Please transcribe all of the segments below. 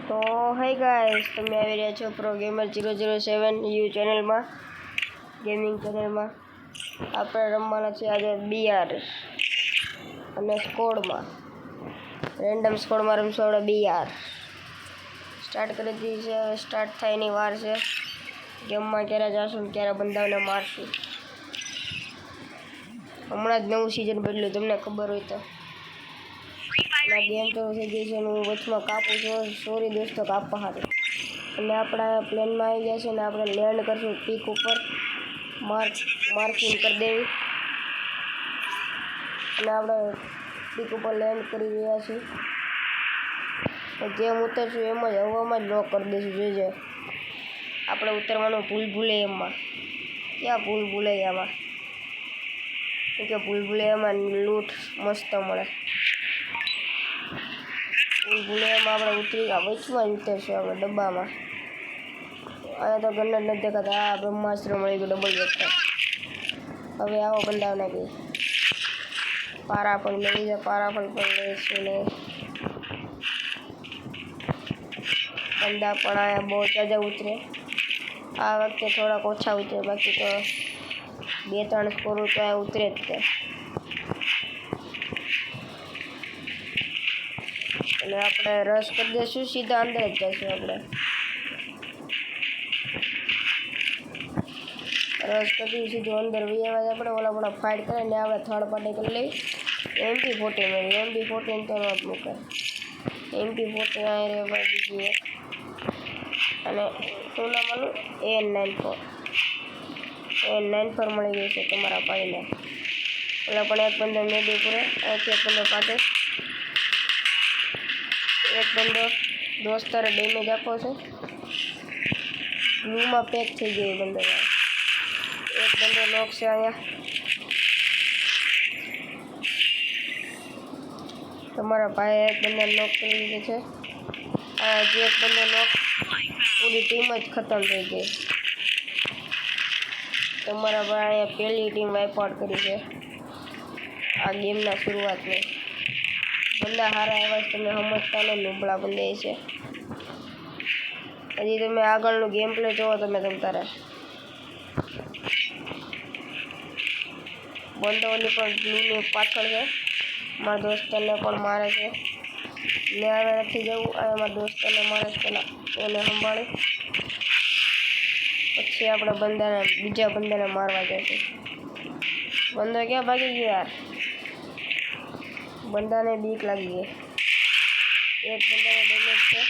તો hi guys, તમે આવી રહ્યા છો પ્રો ગેમર 007 યુ ચેનલમાં, ગેમિંગ ચેનલમાં. આપણે રમવાના છે આજે બીઆર અને સ્કોડમાં, રેન્ડમ સ્કોડમાં રમશું આપણે બીઆર. સ્ટાર્ટ કરી દીધી છે, સ્ટાર્ટ થાય એની વાર છે. ગેમમાં ક્યારે જશું ને ક્યારે બંધાવને મારશું. હમણાં જ નવું સિઝન બદલ્યું, તમને ખબર હોય તો. ગેમ તો થઈ ગઈ છે, હું વચમાં કાપું છું, સોરી દોસ્તો કાપવા હારું. અને આપણા પ્લેનમાં આવી ગયા છે ને આપણે લેન્ડ કરશું પીક ઉપર, માર્કિંગ કરી દેવી. અને આપણે પીક ઉપર લેન્ડ કરી રહ્યા છીએ. જેમ ઉતરશું એમ જ હવામાં જ લોક કરી દઈશું. જોઈજો, આપણે ઉતરવાનું ભૂલે એમાં. ક્યાં ભૂલે આમાં? કે ભૂલે એમાં લૂંટ મસ્ત મળે. ભૂલેમાં આપણે ઉતરી ગયા, વચમાં જ ઉતરશું આપણે ડબ્બામાં. અહીંયા તો ગન્નર નથી દેખાતા. આ બ્રહ્માસ્ત્ર મળી ગયું ડબલ વેક્ટર. હવે આવો બંધાવ નાખી. પારા પણ મળી જાય, પારા પણ લઈશું ને. બંદા પણ અહીંયા બહુ જાજા ઉતરે. આ વખતે થોડાક ઓછા ઉતરે, બાકી તો 2-3 સ્કોર તો અહીંયા ઉતરે જ તે. અને આપણે રસ કરી દઈશું, સીધા અંદર જ જઈશું. આપણે રસ કરી સીધું અંદર વૈયા. આપણે ઓલા ફાઇટ કરે ને આપણે થર્ડ પાર્ટી કરી લઈ. MP40 મળી, MP40 તો ન મૂકે. MP40 અહીં રે ભાઈ બીજી એક. અને શું નામ આનું? AN94 મળી ગયું છે તમારા ભાઈને. ઓલા પણ એક બંદો મેડી પૂરે, અહીંથી એક બંદો પાછળ. એક બંદો દોસ્તારે ડેમેજ આપો છે, બ્લૂમાં પેક થઈ ગયો બંદો. એક બંદો લોક છે અહીંયા. તમારા ભાઈ એક બંદા લોક કરી દીધો છે. આ જે એક બંદો લોક, પૂરી ટીમ જ ખતમ થઈ ગઈ. તમારા ભાઈ અહીંયા પહેલી ટીમ વાઇપ આઉટ કરી છે આ ગેમના શરૂઆતમાં. બંદા સારા એવા જ તમે સમજતા ને લુંબળા બંદા છે. હજી તમે આગળનું ગેમ પ્લે જોવો તમે તારે. બંદોની પણ બ્લૂની પાછળ છે. મારા દોસ્તને પણ મારે છે. મેં હવે નથી જવું, આ મારા દોસ્તને મારે છે. પેલા એને સંભાળી પછી આપણે બીજા બંદાને મારવા જઈશું. બંદો ક્યાં ભાગી ગયો યાર? બંદાને બીક લાગી ગઈ. એક બંદાને ડેમેજ છે.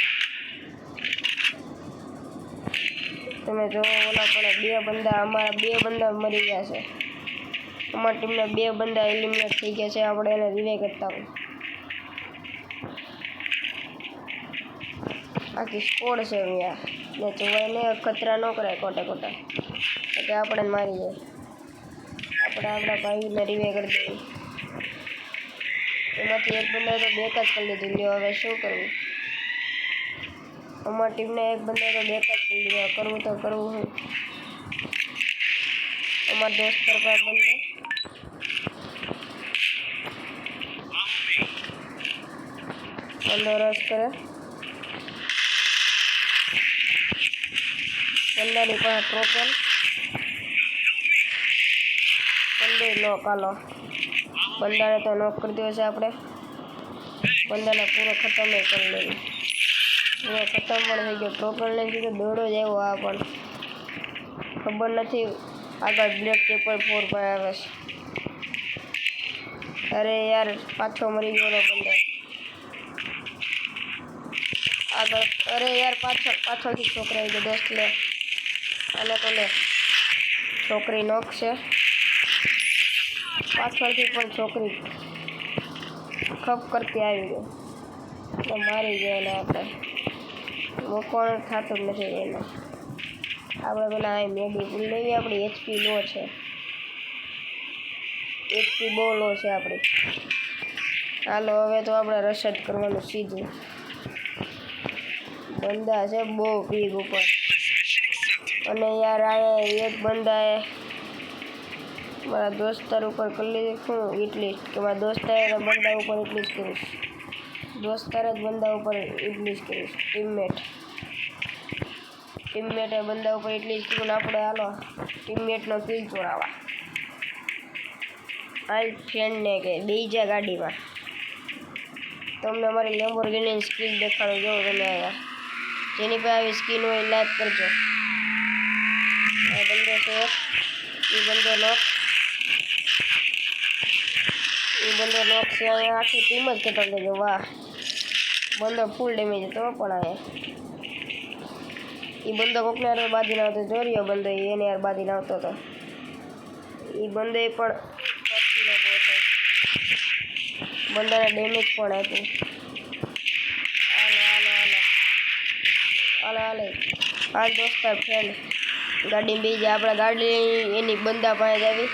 તમે જો ઓલા પણ અમારા બે બંદા મરી ગયા છે. અમારી ટીમના 2 બંદા એલિમિનેટ થઈ ગયા છે. આપણે એને રિવે કરતા હોય. બાકી સ્કોડ છે અહીંયા ને જોવાઈને ખતરા ન કરાય ખોટા એટલે આપણે મારી જાય. આપણે આપણા ભાઈને રિવે કરી દઈએ. એમાંથી એક બંદા તો બેક જ કરી લીધું. લ્યો હવે શું કરવું? અમારી ટીમને એક બંદા તો બેક જ કરી લીધું. કરવું તો કરવું હું. અમારા દોસ્ત પર બંદો રસ કરે. બંદાની પાસે ટ્રોપલ બંદો લોક. હાલો, બંદાને તો નોક કરી દો છે આપણે. બંદાને પૂરો ખતમ કરી લેવું. પૂરો ખતમ પણ થઈ ગયો. ટ્રોપલ લઈને સીધો દોડો જ આવ્યો. આ પણ ખબર નથી આગળ બ્લેક પેપર 4 પર આવે છે. અરે યાર, પાછો મરી ગયો બંદો આગળ. અરે યાર, પાછળથી છોકરા આવી ગયો. દોસ્ત લે આને તો લે. છોકરી નોક છે. પાછળથી પણ છોકરી ખપ કરતી આવી ગઈ તો મારી ગયા એને. આપણે મૂકવાનું થતું જ નથી એને. આપણે પેલા અહીં મેડી ભૂલ લેવી. આપણી HP લો છે, HP બહુ લો છે આપણી. હાલો, હવે તો આપણે રશ જ કરવાનું સીધું. બંદા છે બહુ પીક ઉપર. અને યાર આ એક બંદાએ મારા દોસ્તાર ઉપર કરી લીધું. શું એટલી કે મારા દોસ્તાર બંદા ઉપર એટલી જ કરીશ. દોસ્તાર જ બંદા ઉપર ઇગ્લિશ કરીશ ટીમમેટે બંદા ઉપર એટલી જ કર્યું આપણે હાલો ટીમમેટનો કિલ ચોરાવા હાલ ફ્રેન્ડને કે બીજા ગાડીમાં તમને અમારી લેમ્બોર્ગિની સ્કીન દેખાડો જો તમે આવ્યા જેની પાસે આવી સ્કીન હોય લાઈક કરજો આ બંદો છે એ બંદો લોક છે અહીંયા આખી ટીમ જ ખતમ થઈ ગઈ વાહ બંદો ફૂલ ડેમેજ હતો પણ એ બંદો કોકને યાર બાજી ના આવતો જોરિયો બંદો એને યાર બાજી ના આવતો હતો એ બંદો પણ પક્ષીનો બહુ છે બંદાને ડેમેજ પણ આપ્યું હાલ દોસ્તાર ફ્રેન્ડ ગાડી બીજી આપણે ગાડી એની બંદા પાસે જ આવી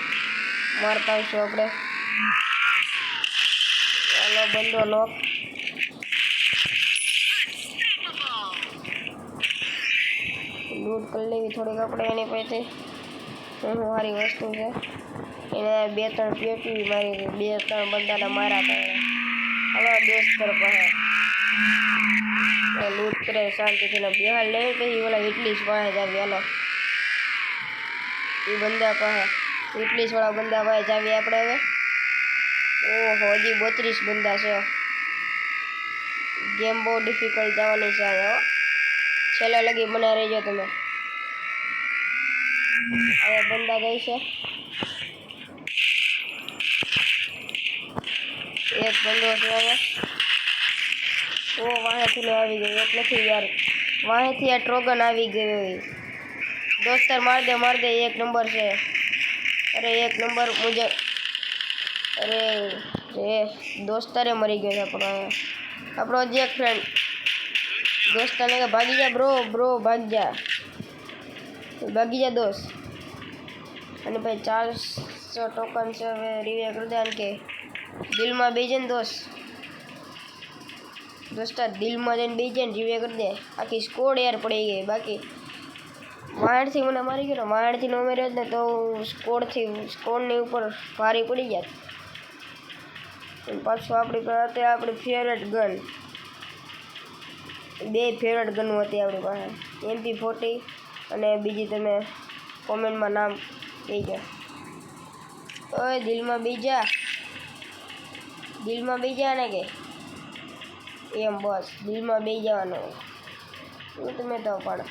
મારતા આવીશું આપણે હાલો બંદો લોક લૂટ કરી લેવી થોડીક આપણે એની પાસેથી સારી વસ્તુ છે એને 2-3 પેટી મારી 2-3 બંદાને માર્યા હતા હાલો દોસ્તર પાસે લૂટ કરે શાંતિથી બિહાર લે પછી ઓલા ઇટલીસ પાસે જ આવી હાલો એ બંદા પાસે ઇટલીસવાળા બંદા પાસે જ આવી આપણે હવે ઓહો હજી 32 બંદા છે ગેમ બહુ ડિફિકલ્ટ જવાની છે હવે છેલ્લા લગી બના રહેજો તમે હવે બંદા ગઈ છે એક બંદો છે હવે ઓ વાહેથી આવી ગયો એક નથી યાર વાહેથી આ ટ્રોગન આવી ગયો દોસ્તાર માર દે એક નંબર છે અરે એક નંબર મુજબ અરે રે દોસ્તારે મરી ગયો છે આપણો હજી એક ફ્રેન્ડ દોસ્તારને કે ભાગી જા બ્રો ભાગી જા દોસ્ત અને ભાઈ 400 ટોકન છે હવે રિવે કરી દે કે દિલમાં બેજે ને દોસ્તાર દિલમાં જઈને બેજે ને રિવે કરી દે આખી સ્કોડ યાર પડી ગઈ બાકી વાણથી મને મારી ગયો વાણથી ન મેળ્યો જ ને તો સ્કોડની ઉપર ભારી પડી જાત પાછું આપણી ફેવરેટ ગન 2 ફેવરેટ ગનો હતી આપણી પાસે MP40 અને બીજી તમે કોમેન્ટમાં નામ કહી જાઓ ઓય દિલમાં બીજા ને કે એમ બસ દિલમાં બે જવાનું હું તમે તો પણ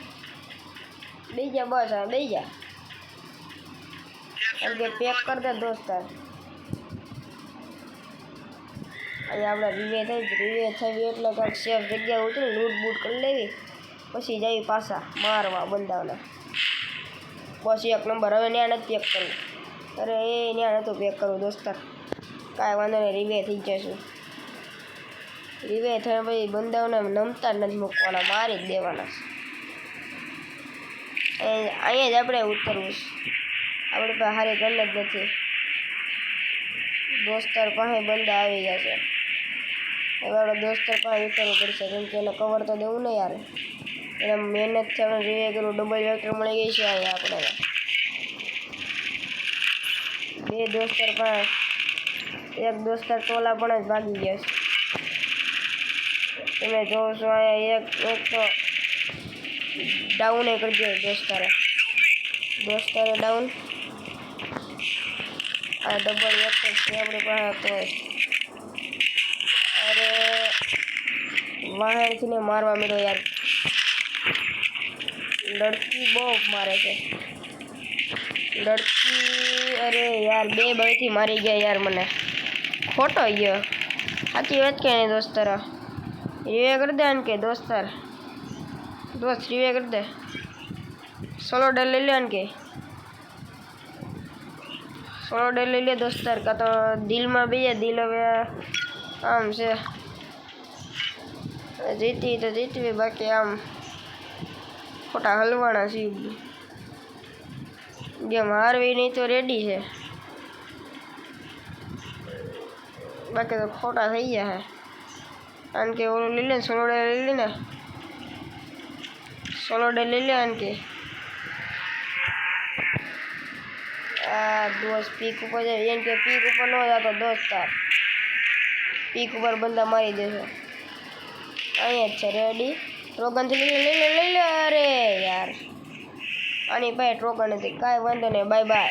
બીજા બસ હા બીજા અને કે પેક કરી દે દોસ્તાર અહીંયા આપણે રિવે થઈ એટલે કાંઈક સેફ જગ્યા ઉતરી લૂટ બૂટ કરી લેવી પછી જઈ પાછા મારવા બંદાઓને બસ એક નંબર હવે ત્યાં નથી પેક કરવું અરે એ ત્યાં નહોતું પેક કરવું દોસ્તાર કાંઈ વાંધો નહીં રિવે થઈ જશું રિવે થઈને પછી બંદાઓને નમતા નથી મૂકવાના મારી જ દેવાના અહીંયા જ આપણે ઉતરવું આપણે પાસે હારી ગન જ નથી દોસ્તાર પાસે બંદા આવી જશે હવે આપણે દોસ્તાર પાસે ઉતરવું પડશે કેમ કે એને કવર તો દેવું ને યાર એને મહેનત છે આપણે રિવે કરવું ડબલ વેક્ટર મળી ગઈ છે અહીંયા આપણે 2 દોસ્તાર પાસે એક દોસ્તાર ટોલા પણ જ ભાગી ગયા છે તમે જોવો છો અહીંયા એક તો ડાઉન કરી દો દોસ્તારે ડાઉન આ ડબલ વેક્ટર છે આપણી પાસે તો અરે વાહેરથી ને મારવા મળ્યો યાર લડકી બહુ મારે છે અરે યાર 2 બાઈથી મારી ગયા યાર મને ખોટો ગયો સાચી વાત કે નહીં દોસ્તાર રિવે કરી દે ને કે દોસ્તાર દોસ્ત રિવે કરી દે સોલો ડેલ લઈ લે ને કે સોલો ડેલ લઈ લે દોસ્તાર કાં તો દિલમાં બીજે દિલ હવે આમ છે જીતી તો જીતવી બાકી આમ ખોટા હલવાના છે ગેમ હારવી નહીં તો રેડી છે બાકી તો ખોટા થઈ ગયા છે કારણ કે ઓલું લઈ લે ને સોલો ડે લઈ લે કારણ કે આ દોસ્ત પીક ઉપર જાય એમ કે પીક ઉપર ન જતો દોસ્તાર પીક ઉપર બંદા મારી દેશે અહીંયા જ છે રેડી ટ્રોગનથી લઈ લે અરે યાર આની પાસે ટ્રોગન નથી કાંઈ વાંધો નહીં બાય બાય